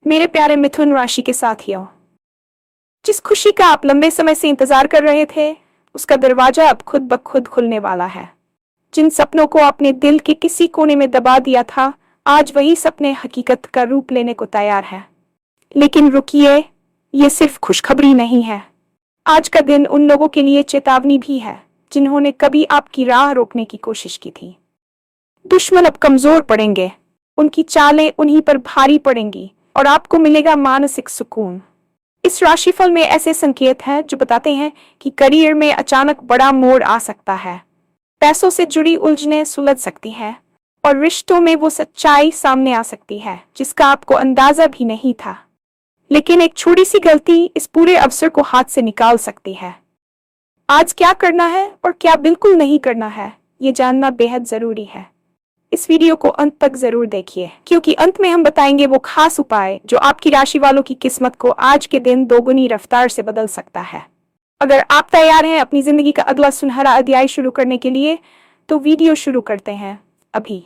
मेरे प्यारे मिथुन राशि के साथियों, जिस खुशी का आप लंबे समय से इंतजार कर रहे थे, उसका दरवाजा अब खुद ब खुद खुलने वाला है। जिन सपनों को आपने दिल के किसी कोने में दबा दिया था, आज वही सपने हकीकत का रूप लेने को तैयार हैं। लेकिन रुकिए, ये सिर्फ खुशखबरी नहीं है। आज का दिन उन लोगों के लिए चेतावनी भी है, जिन्होंने कभी आपकी राह रोकने की कोशिश की थी। दुश्मन अब कमजोर पड़ेंगे, उनकी चालें उन्हीं पर भारी पड़ेंगी और आपको मिलेगा मानसिक सुकून। इस राशिफल में ऐसे संकेत हैं जो बताते हैं कि करियर में अचानक बड़ा मोड़ आ सकता है, पैसों से जुड़ी उलझनें सुलझ सकती हैं और रिश्तों में वो सच्चाई सामने आ सकती है जिसका आपको अंदाजा भी नहीं था। लेकिन एक छोटी सी गलती इस पूरे अवसर को हाथ से निकाल सकती है। आज क्या करना है और क्या बिल्कुल नहीं करना है, ये जानना बेहद जरूरी है। इस वीडियो को अंत तक जरूर देखिए, क्योंकि अंत में हम बताएंगे वो खास उपाय जो आपकी राशि वालों की किस्मत को आज के दिन दोगुनी रफ्तार से बदल सकता है। अगर आप तैयार हैं अपनी जिंदगी का अगला सुनहरा अध्याय शुरू करने के लिए, तो वीडियो शुरू करते हैं अभी।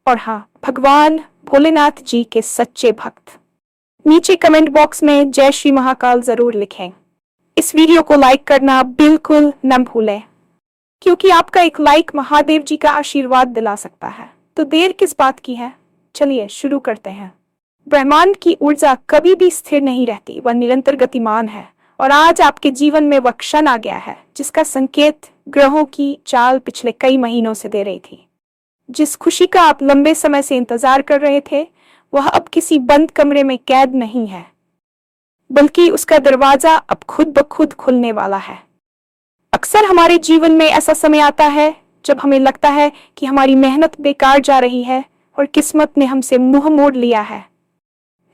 और हाँ, भगवान भोलेनाथ जी के सच्चे भक्त नीचे कमेंट बॉक्स में जय श्री महाकाल जरूर लिखें। इस वीडियो को लाइक करना बिल्कुल न भूलें, क्योंकि आपका एक लाइक महादेव जी का आशीर्वाद दिला सकता है। तो देर किस बात की है, चलिए शुरू करते हैं। ब्रह्मांड की ऊर्जा कभी भी स्थिर नहीं रहती, वह निरंतर गतिमान है। और आज आपके जीवन में वह क्षण आ गया है जिसका संकेत ग्रहों की चाल पिछले कई महीनों से दे रही थी। जिस खुशी का आप लंबे समय से इंतजार कर रहे थे, वह अब किसी बंद कमरे में कैद नहीं है, बल्कि उसका दरवाजा अब खुद ब खुद खुलने वाला है। अक्सर हमारे जीवन में ऐसा समय आता है जब हमें लगता है कि हमारी मेहनत बेकार जा रही है और किस्मत ने हमसे मुंह मोड़ लिया है।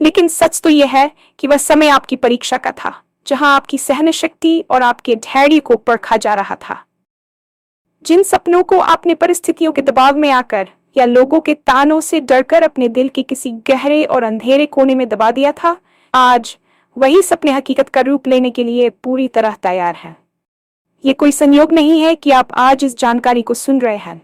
लेकिन सच तो यह है कि वह समय आपकी परीक्षा का था, जहां आपकी सहन शक्ति और आपके धैर्य को परखा जा रहा था। जिन सपनों को आपने परिस्थितियों के दबाव में आकर या लोगों के तानों से डरकर अपने दिल के किसी गहरे और अंधेरे कोने में दबा दिया था, आज वही सपने हकीकत का रूप लेने के लिए पूरी तरह तैयार हैं। ये कोई संयोग नहीं है कि आप आज इस जानकारी को सुन रहे हैं।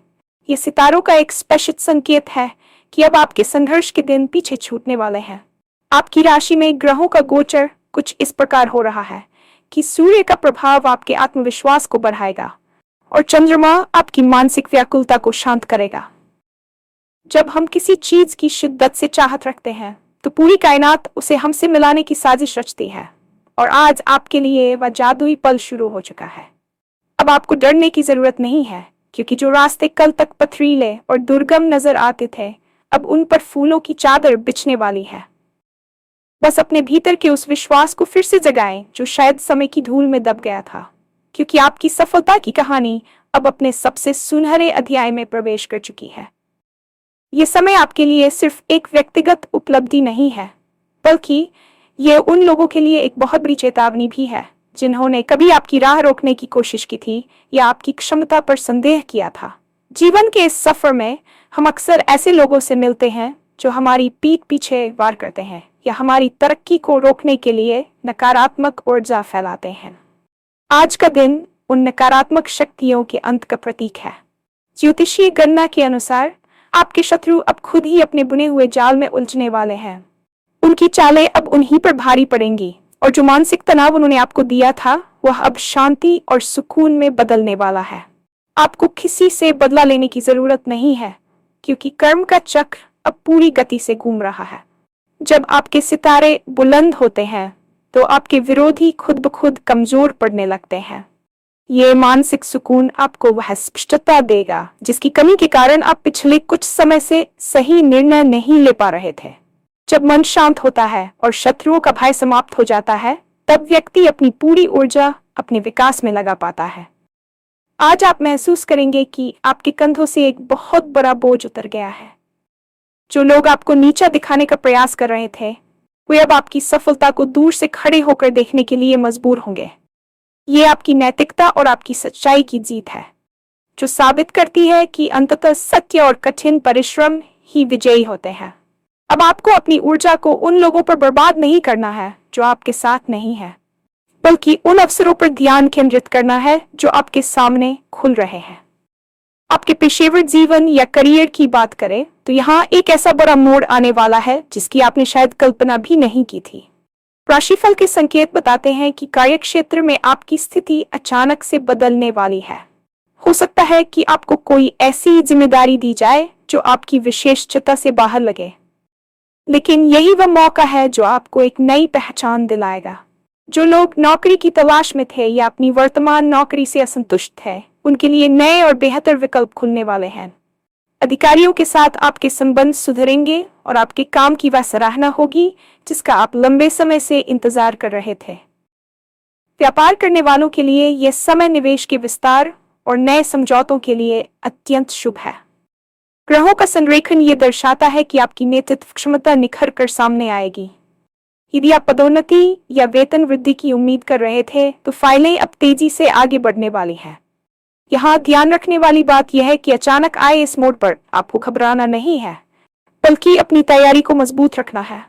ये सितारों का एक स्पष्ट संकेत है कि अब आपके संघर्ष के दिन पीछे छूटने वाले हैं। आपकी राशि में ग्रहों का गोचर कुछ इस प्रकार हो रहा है कि सूर्य का प्रभाव आपके आत्मविश्वास को बढ़ाएगा और चंद्रमा आपकी मानसिक व्याकुलता को शांत करेगा। जब हम किसी चीज की शिद्दत से चाहत रखते हैं, तो पूरी कायनात उसे हमसे मिलाने की साजिश रचती है। और आज आपके लिए वह जादुई पल शुरू हो चुका है। अब आपको डरने की जरूरत नहीं है, क्योंकि जो रास्ते कल तक पथरीले और दुर्गम नजर आते थे, अब उन पर फूलों की चादर बिछने वाली है। बस अपने भीतर के उस विश्वास को फिर से जगाएं जो शायद समय की धूल में दब गया था, क्योंकि आपकी सफलता की कहानी अब अपने सबसे सुनहरे अध्याय में प्रवेश कर चुकी है। ये समय आपके लिए सिर्फ एक व्यक्तिगत उपलब्धि नहीं है, बल्कि ये उन लोगों के लिए एक बहुत बड़ी चेतावनी भी है जिन्होंने कभी आपकी राह रोकने की कोशिश की थी या आपकी क्षमता पर संदेह किया था। जीवन के इस सफर में हम अक्सर ऐसे लोगों से मिलते हैं जो हमारी पीठ पीछे वार करते हैं या हमारी तरक्की को रोकने के लिए नकारात्मक ऊर्जा फैलाते हैं। आज का दिन उन नकारात्मक शक्तियों के अंत का प्रतीक है। ज्योतिषीय गणना के अनुसार आपके शत्रु अब खुद ही अपने बुने हुए जाल में उलझने वाले हैं। उनकी चालें अब उन्हीं पर भारी पड़ेंगी और जो मानसिक तनाव उन्होंने आपको दिया था, वह अब शांति और सुकून में बदलने वाला है। आपको किसी से बदला लेने की जरूरत नहीं है, क्योंकि कर्म का चक्र अब पूरी गति से घूम रहा है। जब आपके सितारे बुलंद होते हैं, तो आपके विरोधी खुद ब खुद कमजोर पड़ने लगते हैं। ये मानसिक सुकून आपको वह स्पष्टता देगा जिसकी कमी के कारण आप पिछले कुछ समय से सही निर्णय नहीं ले पा रहे थे। जब मन शांत होता है और शत्रुओं का भय समाप्त हो जाता है, तब व्यक्ति अपनी पूरी ऊर्जा अपने विकास में लगा पाता है। आज आप महसूस करेंगे कि आपके कंधों से एक बहुत बड़ा बोझ उतर गया है। जो लोग आपको नीचा दिखाने का प्रयास कर रहे थे, वे अब आपकी सफलता को दूर से खड़े होकर देखने के लिए मजबूर होंगे। ये आपकी नैतिकता और आपकी सच्चाई की जीत है, जो साबित करती है कि अंततः सत्य और कठिन परिश्रम ही विजयी होते हैं। अब आपको अपनी ऊर्जा को उन लोगों पर बर्बाद नहीं करना है जो आपके साथ नहीं है, बल्कि उन अवसरों पर ध्यान केंद्रित करना है जो आपके सामने खुल रहे हैं। आपके पेशेवर जीवन या करियर की बात करें तो यहाँ एक ऐसा बड़ा मोड़ आने वाला है जिसकी आपने शायद कल्पना भी नहीं की थी। राशिफल के संकेत बताते हैं कि कार्यक्षेत्र में आपकी स्थिति अचानक से बदलने वाली है। हो सकता है कि आपको कोई ऐसी जिम्मेदारी दी जाए जो आपकी विशेषज्ञता से बाहर लगे, लेकिन यही वह मौका है जो आपको एक नई पहचान दिलाएगा। जो लोग नौकरी की तलाश में थे या अपनी वर्तमान नौकरी से असंतुष्ट थे, उनके लिए नए और बेहतर विकल्प खुलने वाले हैं। अधिकारियों के साथ आपके संबंध सुधरेंगे और आपके काम की वह सराहना होगी जिसका आप लंबे समय से इंतजार कर रहे थे। व्यापार करने वालों के लिए यह समय निवेश के विस्तार और नए समझौतों के लिए अत्यंत शुभ है। ग्रहों का संरेखण ये दर्शाता है कि आपकी नेतृत्व क्षमता निखर कर सामने आएगी। यदि आप पदोन्नति या वेतन वृद्धि की उम्मीद कर रहे थे तो फाइलें अब तेजी से आगे बढ़ने वाली हैं। यहाँ ध्यान रखने वाली बात यह है कि अचानक आए इस मोड़ पर आपको घबराना नहीं है, बल्कि अपनी तैयारी को मजबूत रखना है।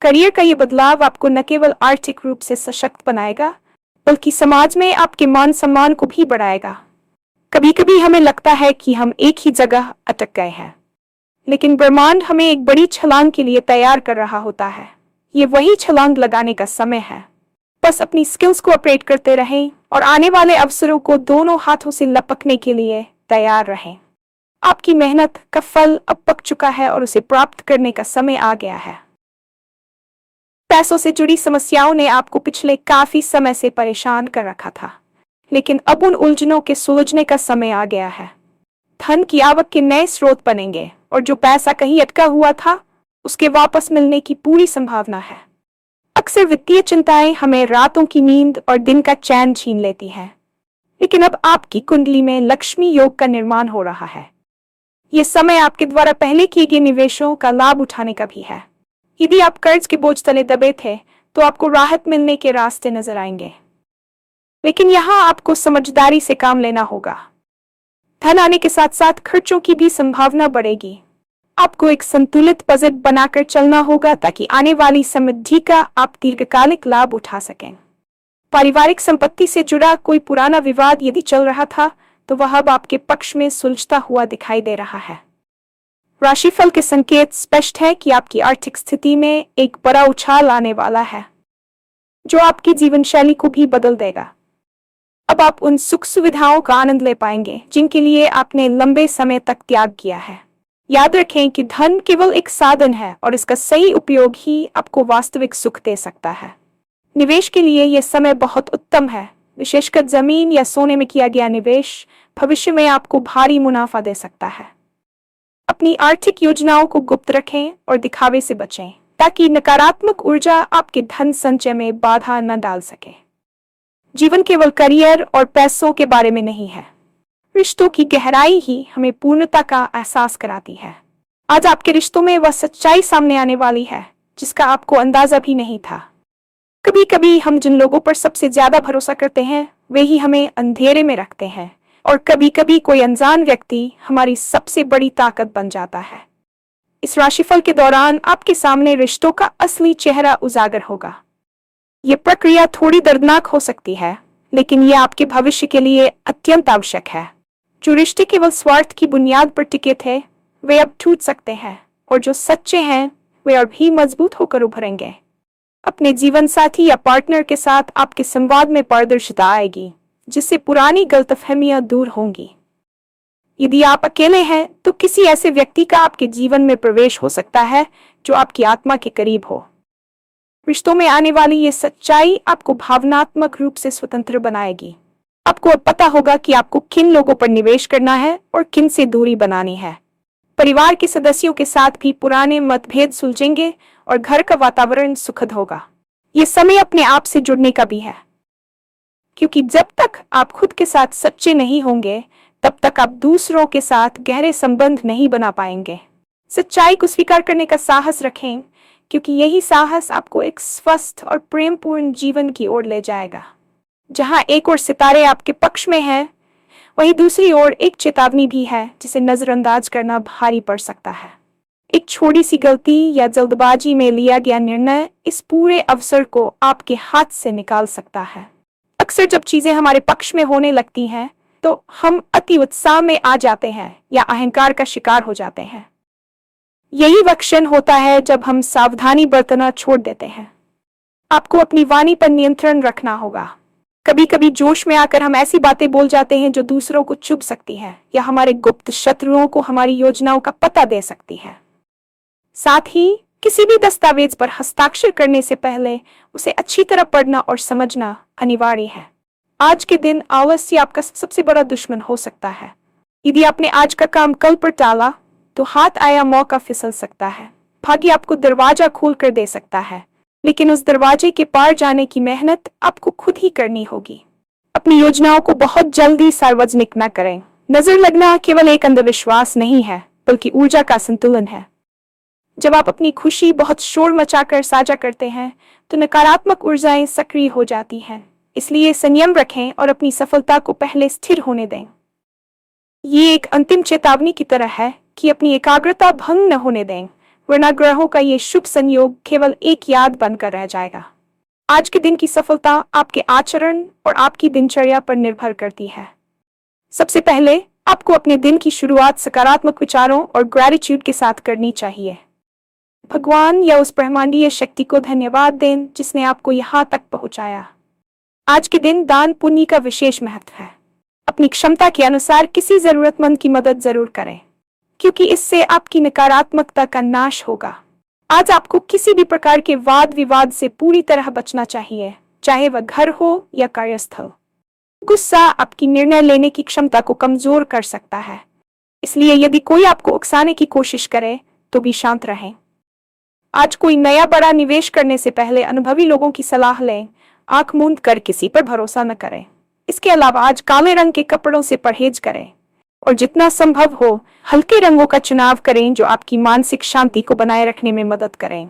करियर का ये बदलाव आपको न केवल आर्थिक रूप से सशक्त बनाएगा, बल्कि समाज में आपके मान सम्मान को भी बढ़ाएगा। कभी कभी हमें लगता है कि हम एक ही जगह अटक गए हैं, लेकिन ब्रह्मांड हमें एक बड़ी छलांग के लिए तैयार कर रहा होता है। ये वही छलांग लगाने का समय है। बस अपनी स्किल्स को अपग्रेड करते रहें और आने वाले अवसरों को दोनों हाथों से लपकने के लिए तैयार रहें। आपकी मेहनत का फल अब पक चुका है और उसे प्राप्त करने का समय आ गया है। पैसों से जुड़ी समस्याओं ने आपको पिछले काफी समय से परेशान कर रखा था, लेकिन अब उन उलझनों के सुलझने का समय आ गया है। धन की आवक के नए स्रोत बनेंगे और जो पैसा कहीं अटका हुआ था उसके वापस मिलने की पूरी संभावना है। अक्सर वित्तीय चिंताएं हमें रातों की नींद और दिन का चैन छीन लेती हैं, लेकिन अब आपकी कुंडली में लक्ष्मी योग का निर्माण हो रहा है। यह समय आपके द्वारा पहले किए गए निवेशों का लाभ उठाने का भी है। यदि आप कर्ज के बोझ तले दबे थे तो आपको राहत मिलने के रास्ते नजर आएंगे, लेकिन यहाँ आपको समझदारी से काम लेना होगा। धन आने के साथ साथ खर्चों की भी संभावना बढ़ेगी। आपको एक संतुलित बजट बनाकर चलना होगा ताकि आने वाली समृद्धि का आप दीर्घकालिक लाभ उठा सकें। पारिवारिक संपत्ति से जुड़ा कोई पुराना विवाद यदि चल रहा था तो वह अब आपके पक्ष में सुलझता हुआ दिखाई दे रहा है। राशिफल के संकेत स्पष्ट है कि आपकी आर्थिक स्थिति में एक बड़ा उछाल आने वाला है जो आपकी जीवन शैली को भी बदल देगा। अब आप उन सुख सुविधाओं का आनंद ले पाएंगे जिनके लिए आपने लंबे समय तक त्याग किया है। याद रखें कि धन केवल एक साधन है और इसका सही उपयोग ही आपको वास्तविक सुख दे सकता है। निवेश के लिए यह समय बहुत उत्तम है, विशेषकर जमीन या सोने में किया गया निवेश भविष्य में आपको भारी मुनाफा दे सकता है। अपनी आर्थिक योजनाओं को गुप्त रखें और दिखावे से बचें ताकि नकारात्मक ऊर्जा आपके धन संचय में बाधा न डाल सके। जीवन केवल करियर और पैसों के बारे में नहीं है, रिश्तों की गहराई ही हमें पूर्णता का एहसास कराती है। आज आपके रिश्तों में वह सच्चाई सामने आने वाली है जिसका आपको अंदाजा भी नहीं था। कभी कभी हम जिन लोगों पर सबसे ज्यादा भरोसा करते हैं वे ही हमें अंधेरे में रखते हैं, और कभी कभी कोई अनजान व्यक्ति हमारी सबसे बड़ी ताकत बन जाता है। इस राशिफल के दौरान आपके सामने रिश्तों का असली चेहरा उजागर होगा। ये प्रक्रिया थोड़ी दर्दनाक हो सकती है, लेकिन ये आपके भविष्य के लिए अत्यंत आवश्यक है। जो रिश्ते केवल स्वार्थ की बुनियाद पर टिके थे वे अब टूट सकते हैं, और जो सच्चे हैं वे अब भी मजबूत होकर उभरेंगे। अपने जीवन साथी या पार्टनर के साथ आपके संवाद में पारदर्शिता आएगी, जिससे पुरानी गलतफहमियां दूर होंगी। यदि आप अकेले हैं तो किसी ऐसे व्यक्ति का आपके जीवन में प्रवेश हो सकता है जो आपकी आत्मा के करीब हो। रिश्तों में आने वाली ये सच्चाई आपको भावनात्मक रूप से स्वतंत्र बनाएगी। आपको अब पता होगा कि आपको किन लोगों पर निवेश करना है और किन से दूरी बनानी है। परिवार के सदस्यों के साथ भी पुराने मतभेद सुलझेंगे और घर का वातावरण सुखद होगा। ये समय अपने आप से जुड़ने का भी है, क्योंकि जब तक आप खुद के साथ सच्चे नहीं होंगे तब तक आप दूसरों के साथ गहरे संबंध नहीं बना पाएंगे। सच्चाई को स्वीकार करने का साहस रखें, क्योंकि यही साहस आपको एक स्वस्थ और प्रेमपूर्ण जीवन की ओर ले जाएगा। जहां एक ओर सितारे आपके पक्ष में हैं, वहीं दूसरी ओर एक चेतावनी भी है जिसे नजरअंदाज करना भारी पड़ सकता है। एक छोटी सी गलती या जल्दबाजी में लिया गया निर्णय इस पूरे अवसर को आपके हाथ से निकाल सकता है। अक्सर जब चीजें हमारे पक्ष में होने लगती हैं, तो हम अति उत्साह में आ जाते हैं या अहंकार का शिकार हो जाते हैं। यही वह क्षण होता है जब हम सावधानी बरतना छोड़ देते हैं। आपको अपनी वाणी पर नियंत्रण रखना होगा। कभी कभी जोश में आकर हम ऐसी बातें बोल जाते हैं जो दूसरों को चुभ सकती है या हमारे गुप्त शत्रुओं को हमारी योजनाओं का पता दे सकती है। साथ ही किसी भी दस्तावेज पर हस्ताक्षर करने से पहले उसे अच्छी तरह पढ़ना और समझना अनिवार्य है। आज के दिन आलस्य आपका सबसे बड़ा दुश्मन हो सकता है। यदि आपने आज का काम कल पर टाला तो हाथ आया मौका फिसल सकता है। भाग्य आपको दरवाजा खोल कर दे सकता है, लेकिन उस दरवाजे के पार जाने की मेहनत आपको खुद ही करनी होगी। अपनी योजनाओं को बहुत जल्दी सार्वजनिक न करें। नजर लगना केवल एक अंधविश्वास नहीं है, बल्कि ऊर्जा का संतुलन है। जब आप अपनी खुशी बहुत शोर मचाकर साझा करते हैं तो नकारात्मक ऊर्जाएं सक्रिय हो जाती हैं। इसलिए संयम रखें और अपनी सफलता को पहले स्थिर होने दें। ये एक अंतिम चेतावनी की तरह है कि अपनी एकाग्रता भंग न होने दें, वरना ग्रहों का ये शुभ संयोग केवल एक याद बनकर रह जाएगा। आज के दिन की सफलता आपके आचरण और आपकी दिनचर्या पर निर्भर करती है। सबसे पहले आपको अपने दिन की शुरुआत सकारात्मक विचारों और ग्रेटिट्यूड के साथ करनी चाहिए। भगवान या उस ब्रह्मांडीय शक्ति को धन्यवाद दें जिसने आपको यहाँ तक पहुँचाया। आज के दिन दान पुण्य का विशेष महत्व है। अपनी क्षमता के अनुसार किसी जरूरतमंद की मदद जरूर करें, क्योंकि इससे आपकी नकारात्मकता का नाश होगा। आज आपको किसी भी प्रकार के वाद विवाद से पूरी तरह बचना चाहिए, चाहे वह घर हो या कार्यस्थल। गुस्सा आपकी निर्णय लेने की क्षमता को कमजोर कर सकता है, इसलिए यदि कोई आपको उकसाने की कोशिश करे तो भी शांत रहें। आज कोई नया बड़ा निवेश करने से पहले अनुभवी लोगों की सलाह लें। आंख मूंद कर किसी पर भरोसा न करें। इसके अलावा आज काले रंग के कपड़ों से परहेज करें और जितना संभव हो हल्के रंगों का चुनाव करें जो आपकी मानसिक शांति को बनाए रखने में मदद करें।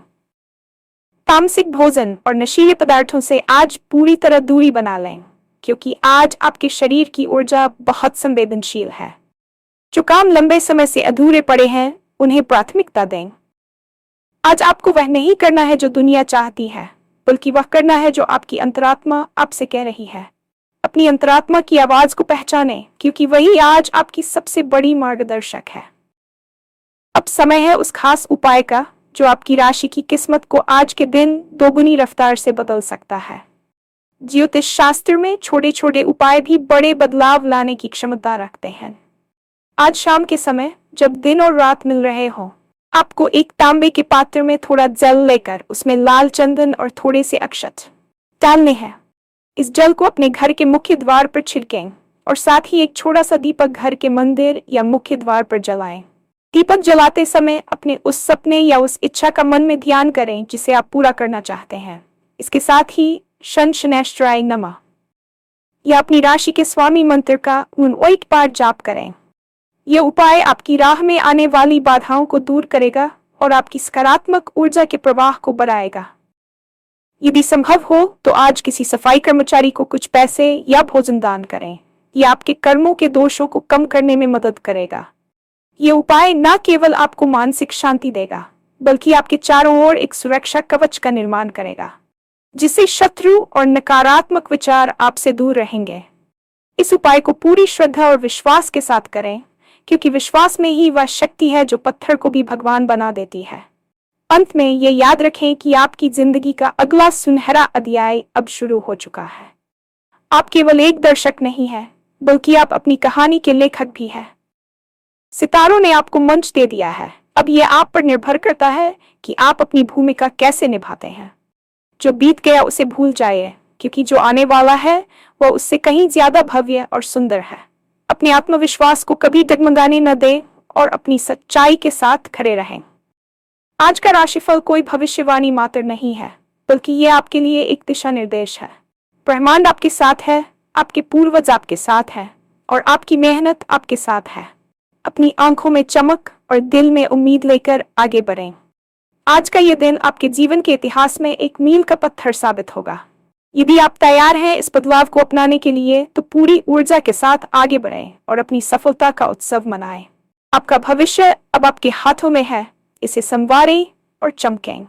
तामसिक भोजन और नशीले पदार्थों से आज पूरी तरह दूरी बना लें, क्योंकि आज आपके शरीर की ऊर्जा बहुत संवेदनशील है। जो काम लंबे समय से अधूरे पड़े हैं उन्हें प्राथमिकता दें। आज आपको वह नहीं करना है जो दुनिया चाहती है, बल्कि वह करना है जो आपकी अंतरात्मा आपसे कह रही है। अपनी अंतरात्मा की आवाज को पहचानें, क्योंकि वही आज आपकी सबसे बड़ी मार्गदर्शक है। अब समय है उस खास उपाय का जो आपकी राशि की किस्मत को आज के दिन दोगुनी रफ्तार से बदल सकता है। ज्योतिष शास्त्र में छोटे छोटे उपाय भी बड़े बदलाव लाने की क्षमता रखते हैं। आज शाम के समय जब दिन और रात मिल रहे हों, आपको एक तांबे के पात्र में थोड़ा जल लेकर उसमें लाल चंदन और थोड़े से अक्षत डालने हैं। इस जल को अपने घर के मुख्य द्वार पर छिड़कें और साथ ही एक छोटा सा दीपक घर के मंदिर या मुख्य द्वार पर जलाएं। दीपक जलाते समय अपने उस सपने या उस इच्छा का मन में ध्यान करें जिसे आप पूरा करना चाहते हैं। इसके साथ ही शन शनैश्चराय नमः या अपनी राशि के स्वामी मंत्र का 1 बार जाप करें। यह उपाय आपकी राह में आने वाली बाधाओं को दूर करेगा और आपकी सकारात्मक ऊर्जा के प्रवाह को बढ़ाएगा। यदि संभव हो तो आज किसी सफाई कर्मचारी को कुछ पैसे या भोजन दान करें। यह आपके कर्मों के दोषों को कम करने में मदद करेगा। यह उपाय न केवल आपको मानसिक शांति देगा, बल्कि आपके चारों ओर एक सुरक्षा कवच का निर्माण करेगा, जिससे शत्रु और नकारात्मक विचार आपसे दूर रहेंगे। इस उपाय को पूरी श्रद्धा और विश्वास के साथ करें, क्योंकि विश्वास में ही वह शक्ति है जो पत्थर को भी भगवान बना देती है। अंत में ये याद रखें कि आपकी जिंदगी का अगला सुनहरा अध्याय अब शुरू हो चुका है। आप केवल एक दर्शक नहीं हैं, बल्कि आप अपनी कहानी के लेखक भी हैं। सितारों ने आपको मंच दे दिया है। अब यह आप पर निर्भर करता है कि आप अपनी भूमिका कैसे निभाते हैं। जो बीत गया उसे भूल जाइए, क्योंकि जो आने वाला है वह उससे कहीं ज्यादा भव्य और सुंदर है। अपने आत्मविश्वास को कभी डगमगाने न दें और अपनी सच्चाई के साथ खड़े रहें। आज का राशिफल कोई भविष्यवाणी मात्र नहीं है, बल्कि ये आपके लिए एक दिशा निर्देश है। ब्रह्मांड आपके साथ है, आपके पूर्वज आपके साथ हैं और आपकी मेहनत आपके साथ है। अपनी आंखों में चमक और दिल में उम्मीद लेकर आगे बढ़ें। आज का यह दिन आपके जीवन के इतिहास में एक मील का पत्थर साबित होगा। यदि आप तैयार हैं इस बदलाव को अपनाने के लिए, तो पूरी ऊर्जा के साथ आगे बढ़ें और अपनी सफलता का उत्सव मनाएं। आपका भविष्य अब आपके हाथों में है, इसे संवारें और चमकें।